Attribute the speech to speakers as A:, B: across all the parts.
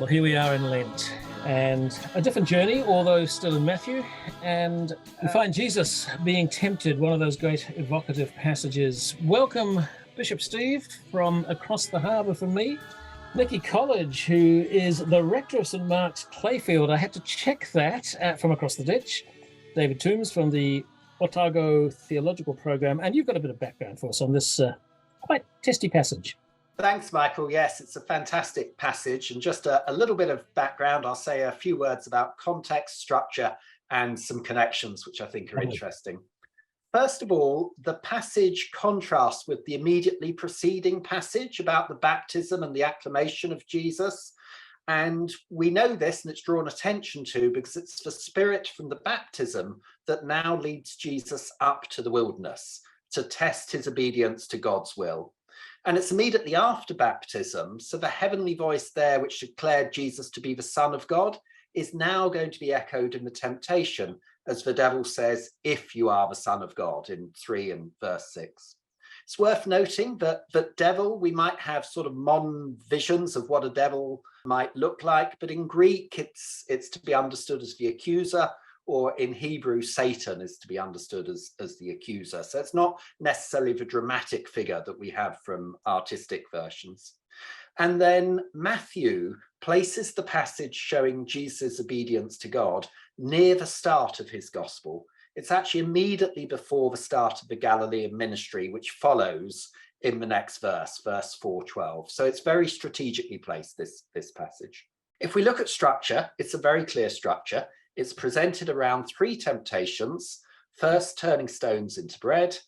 A: Well, here we are in Lent, and a different journey, although still in Matthew, and we find Jesus being tempted, one of those great evocative passages. Welcome, Bishop Steve, from across the harbour from me. Nicki College, who is the rector of St Mark's Clayfield. I had to check that from across the ditch. David Toombs from the Otago Theological Program, and you've got a bit of background for us on this quite testy passage.
B: Thanks, Michael. Yes, it's a fantastic passage. And just a little bit of background, I'll say a few words about context, structure, and some connections, which I think are interesting. First of all, the passage contrasts with the immediately preceding passage about the baptism and the acclamation of Jesus. And we know this, and it's drawn attention to because it's the spirit from the baptism that now leads Jesus up to the wilderness to test his obedience to God's will. And it's immediately after baptism, so the heavenly voice there, which declared Jesus to be the Son of God, is now going to be echoed in the temptation, as the devil says, if you are the Son of God, in 3 and verse 6. It's worth noting that devil, we might have sort of modern visions of what a devil might look like, but in Greek, it's to be understood as the accuser, or in Hebrew, Satan is to be understood as the accuser. So it's not necessarily the dramatic figure that we have from artistic versions. And then Matthew places the passage showing Jesus' obedience to God near the start of his gospel. It's actually immediately before the start of the Galilean ministry, which follows in the next verse 4:12. So it's very strategically placed, this passage. If we look at structure, it's a very clear structure. It's presented around 3 temptations, first turning stones into bread,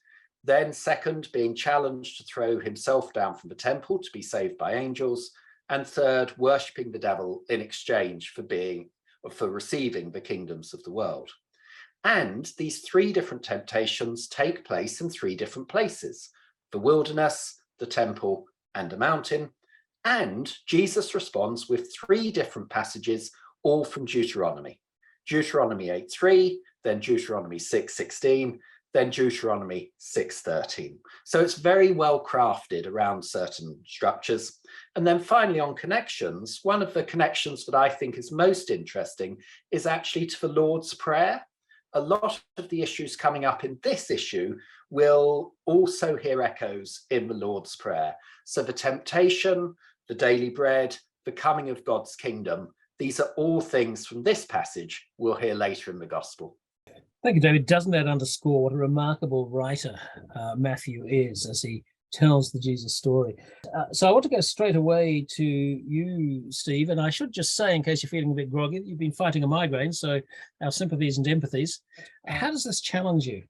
B: then second being challenged to throw himself down from the temple to be saved by angels, and third worshipping the devil in exchange for receiving the kingdoms of the world. And these 3 different temptations take place in 3 different places: the wilderness, the temple, and a mountain. And Jesus responds with 3 different passages, all from Deuteronomy. Deuteronomy 8:3, then Deuteronomy 6:16, then Deuteronomy 6:13. So it's very well crafted around certain structures. And then finally on connections, one of the connections that I think is most interesting is actually to the Lord's Prayer. A lot of the issues coming up in this issue will also hear echoes in the Lord's Prayer. So the temptation, the daily bread, the coming of God's kingdom, these are all things from this passage we'll hear later in the gospel.
A: Thank you, David. Doesn't that underscore what a remarkable writer Matthew is as he tells the Jesus story? So I want to go straight away to you, Steve, and I should just say, in case you're feeling a bit groggy, you've been fighting a migraine, so our sympathies and empathies. How does this challenge you?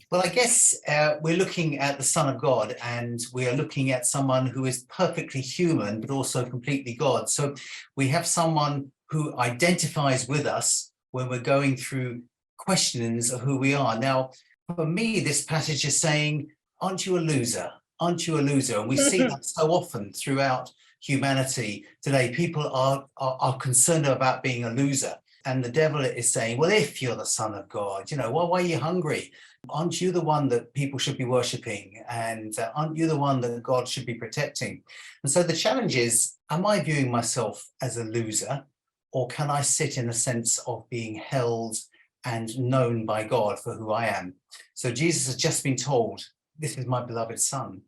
C: Well, I guess we're looking at the Son of God, and we are looking at someone who is perfectly human, but also completely God. So we have someone who identifies with us when we're going through questionings of who we are. Now, for me, this passage is saying, aren't you a loser? Aren't you a loser? And we see that so often throughout humanity today. People are concerned about being a loser. And the devil is saying, well, if you're the Son of God, why are you hungry? Aren't you the one that people should be worshipping? And aren't you the one that God should be protecting? And so the challenge is, am I viewing myself as a loser? Or can I sit in a sense of being held and known by God for who I am? So Jesus has just been told, this is my beloved Son.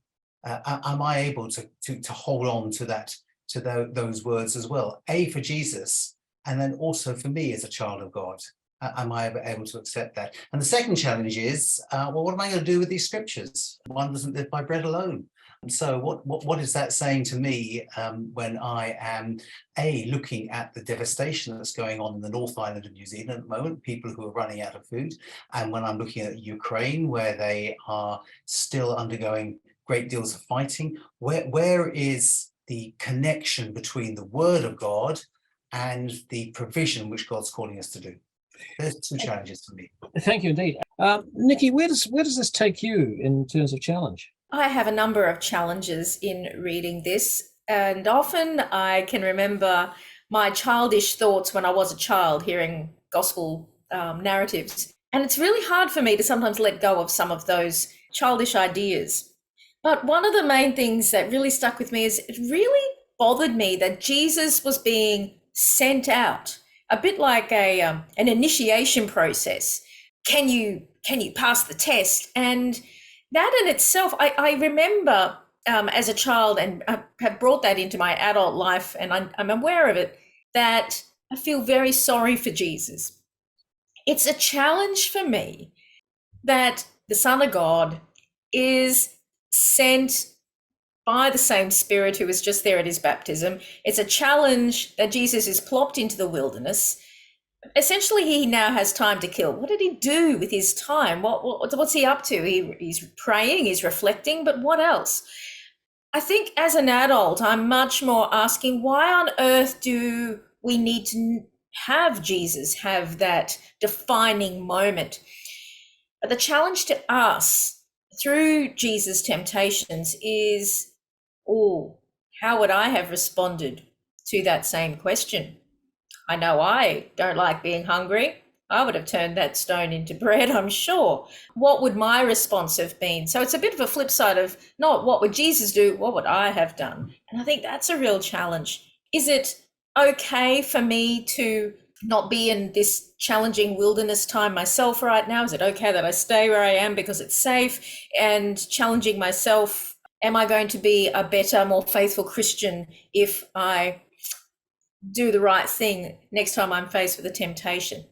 C: Am I able to hold on to that, to those words as well? A, for Jesus, and then also for me as a child of God. Am I able to accept that? And the second challenge is, well, what am I going to do with these scriptures? One doesn't live by bread alone. And so what is that saying to me when I am, looking at the devastation that's going on in the North Island of New Zealand at the moment, people who are running out of food, and when I'm looking at Ukraine, where they are still undergoing great deals of fighting, where is the connection between the Word of God and the provision which God's calling us to do? There's 2 challenges for me.
A: Thank you indeed. Nicki, where does this take you in terms of challenge?
D: I have a number of challenges in reading this, and often I can remember my childish thoughts when I was a child hearing gospel narratives. And it's really hard for me to sometimes let go of some of those childish ideas. But one of the main things that really stuck with me is it really bothered me that Jesus was being sent out, a bit like an initiation process. Can you pass the test? And that in itself, I remember as a child, and I have brought that into my adult life, and I'm aware of it, that I feel very sorry for Jesus. It's a challenge for me that the Son of God is sent by the same Spirit who was just there at his baptism. It's a challenge that Jesus is plopped into the wilderness. Essentially, he now has time to kill. What did he do with his time? What's he up to? He's praying, he's reflecting, but what else? I think as an adult, I'm much more asking, why on earth do we need to have Jesus have that defining moment? But the challenge to us through Jesus' temptations is, how would I have responded to that same question? I know I don't like being hungry. I would have turned that stone into bread, I'm sure. What would my response have been? So it's a bit of a flip side of not what would Jesus do, what would I have done? And I think that's a real challenge. Is it okay for me to not be in this challenging wilderness time myself right now? Is it okay that I stay where I am because it's safe? And challenging myself, am I going to be a better, more faithful Christian if I do the right thing next time I'm faced with a temptation?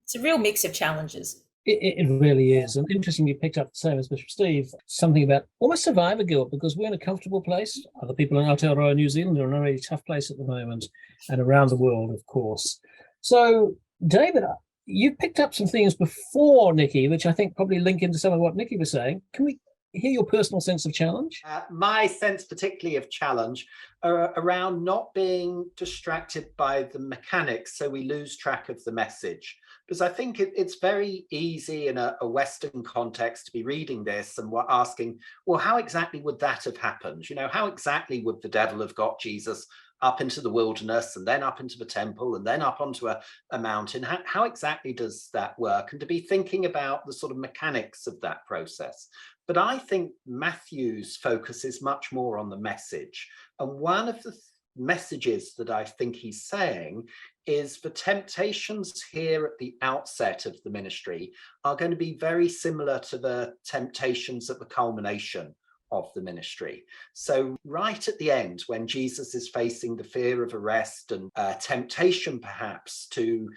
D: It's a real mix of challenges.
A: It really is. And interesting, you picked up the same as Bishop Steve, something about almost survivor guilt, because we're in a comfortable place. Other people in Aotearoa, New Zealand, are in a really tough place at the moment, and around the world, of course. So, David, you picked up some things before Nicki, which I think probably link into some of what Nicki was saying. Can we hear your personal sense of challenge?
B: My sense particularly of challenge are around not being distracted by the mechanics, so we lose track of the message. Because I think it's very easy in a Western context to be reading this and we're asking, well, how exactly would that have happened? You know, how exactly would the devil have got Jesus up into the wilderness and then up into the temple and then up onto a mountain? How exactly does that work? And to be thinking about the sort of mechanics of that process. But I think Matthew's focus is much more on the message. And one of the messages that I think he's saying is the temptations here at the outset of the ministry are going to be very similar to the temptations at the culmination of the ministry. So right at the end, when Jesus is facing the fear of arrest and temptation perhaps to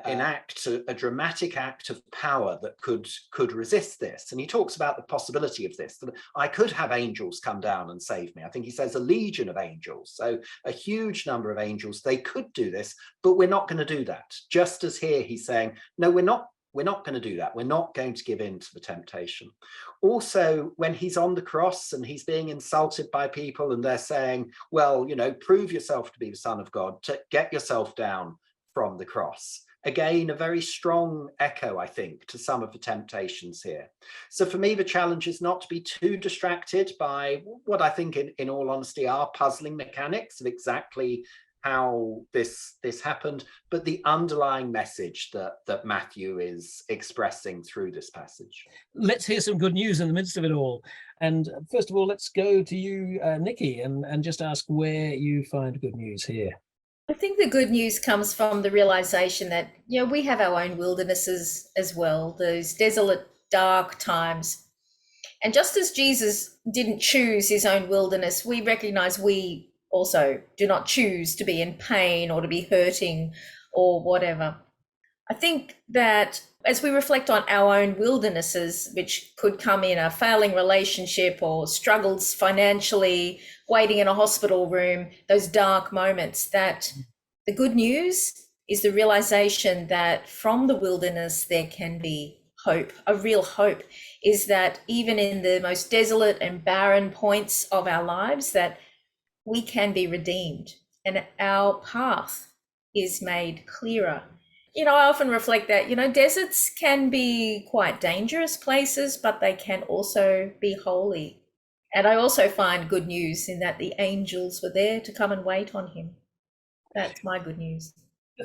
B: enact a dramatic act of power that could resist this, and he talks about the possibility of this, that I could have angels come down and save me. I think he says a legion of angels, so a huge number of angels. They could do this, but we're not going to do that. Just as here he's saying, no, we're not going to do that. We're not going to give in to the temptation. Also, when he's on the cross and he's being insulted by people and they're saying, well, you know, prove yourself to be the Son of God, to get yourself down from the cross. Again, a very strong echo, I think, to some of the temptations here. So for me, the challenge is not to be too distracted by what I think, in all honesty, are puzzling mechanics of exactly how this happened, but the underlying message that Matthew is expressing through this passage.
A: Let's hear some good news in the midst of it all. And first of all, let's go to you, Nicki, and just ask where you find good news here.
D: I think the good news comes from the realization that, you know, we have our own wildernesses as well, those desolate, dark times. And just as Jesus didn't choose his own wilderness, we recognize we also do not choose to be in pain or to be hurting or whatever. I think that as we reflect on our own wildernesses, which could come in a failing relationship or struggles financially, waiting in a hospital room, those dark moments, that the good news is the realization that from the wilderness there can be hope. A real hope is that even in the most desolate and barren points of our lives, that we can be redeemed and our path is made clearer. You know, I often reflect that, you know, deserts can be quite dangerous places, but they can also be holy. And I also find good news in that the angels were there to come and wait on him. That's my good news.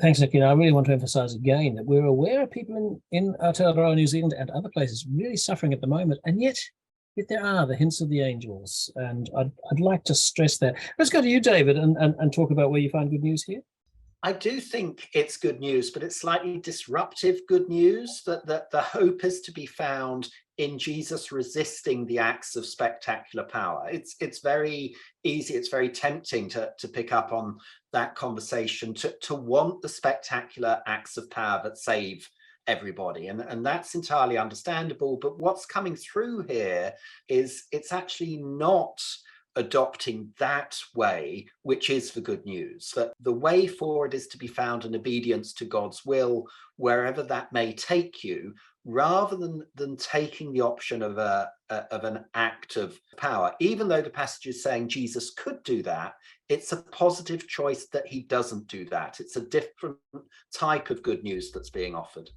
A: Thanks, Nicki. I really want to emphasize again that we're aware of people in Aotearoa, New Zealand and other places really suffering at the moment, and yet there are the hints of the angels, and I'd like to stress that. Let's go to you, David, and talk about where you find good news here.
B: I do think it's good news, but it's slightly disruptive good news, that the hope is to be found in Jesus resisting the acts of spectacular power. It's very easy, it's very tempting to pick up on that conversation, to want the spectacular acts of power that save everybody. And that's entirely understandable. But what's coming through here is it's actually not adopting that way, which is the good news, that the way forward is to be found in obedience to God's will, wherever that may take you, rather than taking the option of an act of power. Even though the passage is saying Jesus could do that, it's a positive choice that he doesn't do that. It's a different type of good news that's being offered.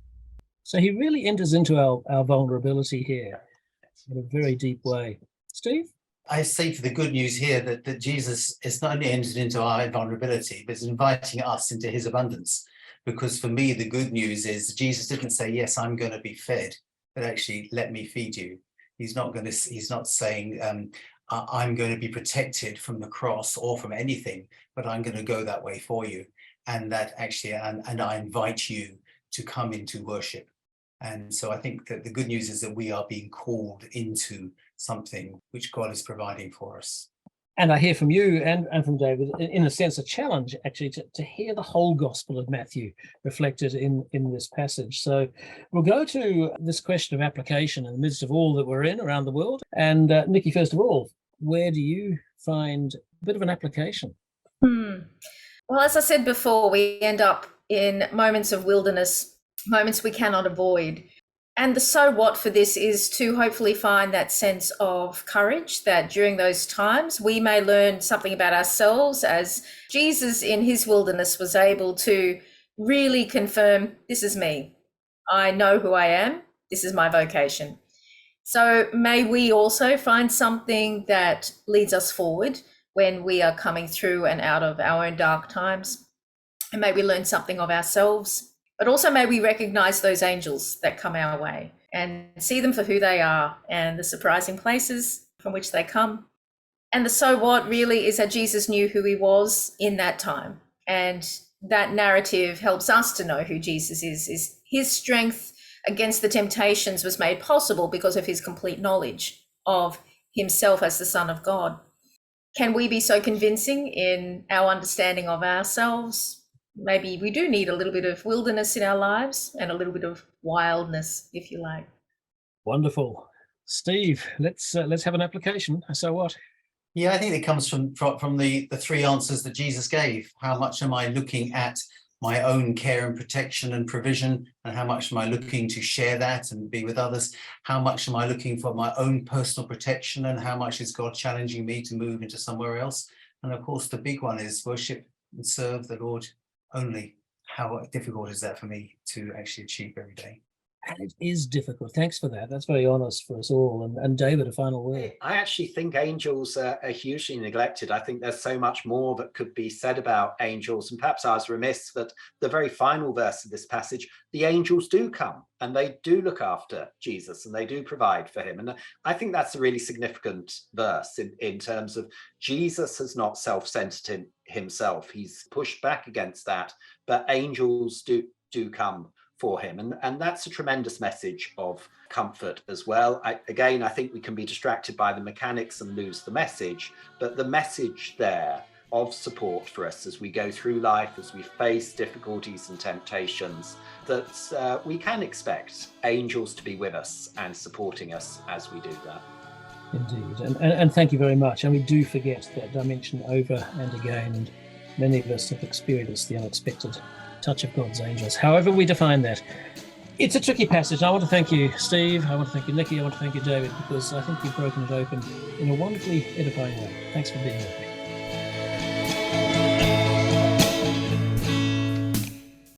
A: So he really enters into our vulnerability here in a very deep way. Steve?
C: I say for the good news here that Jesus is not only entered into our vulnerability, but is inviting us into his abundance. Because for me, the good news is Jesus didn't say, yes, I'm going to be fed, but actually, let me feed you. He's not saying, I'm going to be protected from the cross or from anything, but I'm going to go that way for you. And that actually, and I invite you to come into worship. And so I think that the good news is that we are being called into something which God is providing for us.
A: And I hear from you and from David, in a sense, a challenge actually to hear the whole Gospel of Matthew reflected in this passage. So we'll go to this question of application in the midst of all that we're in around the world. And Nicki, first of all, where do you find a bit of an application?
D: Well, as I said before, we end up in moments of wilderness, moments we cannot avoid. And the so what for this is to hopefully find that sense of courage that during those times we may learn something about ourselves, as Jesus in his wilderness was able to really confirm, this is me. I know who I am. This is my vocation. So may we also find something that leads us forward when we are coming through and out of our own dark times. And may we learn something of ourselves. But also may we recognize those angels that come our way and see them for who they are and the surprising places from which they come. And the so what really is that Jesus knew who he was in that time. And that narrative helps us to know who Jesus is his strength against the temptations was made possible because of his complete knowledge of himself as the Son of God. Can we be so convincing in our understanding of ourselves? Maybe we do need a little bit of wilderness in our lives and a little bit of wildness, if you like.
A: Wonderful. Steve, let's have an application. So what?
C: Yeah, I think it comes from the three answers that Jesus gave. How much am I looking at my own care and protection and provision, and how much am I looking to share that and be with others? How much am I looking for my own personal protection, and how much is God challenging me to move into somewhere else? And of course, the big one is worship and serve the Lord only. How difficult is that for me to actually achieve every day?
A: And it is difficult. Thanks for that. That's very honest for us all. And David, a final word.
B: I actually think angels are hugely neglected. I think there's so much more that could be said about angels. And perhaps I was remiss that the very final verse of this passage, the angels do come and they do look after Jesus and they do provide for him. And I think that's a really significant verse in terms of Jesus has not self-centered himself. He's pushed back against that, but angels do come for him. And that's a tremendous message of comfort as well. I think we can be distracted by the mechanics and lose the message, but the message there of support for us as we go through life, as we face difficulties and temptations, that we can expect angels to be with us and supporting us as we do that.
A: Indeed. And thank you very much. And we do forget that dimension over and again. And many of us have experienced the unexpected touch of God's angels, however we define that. It's a tricky passage. I want to thank you, Steve. I want to thank you, Nicki. I want to thank you, David, because I think you've broken it open in a wonderfully edifying way. Thanks for being with me.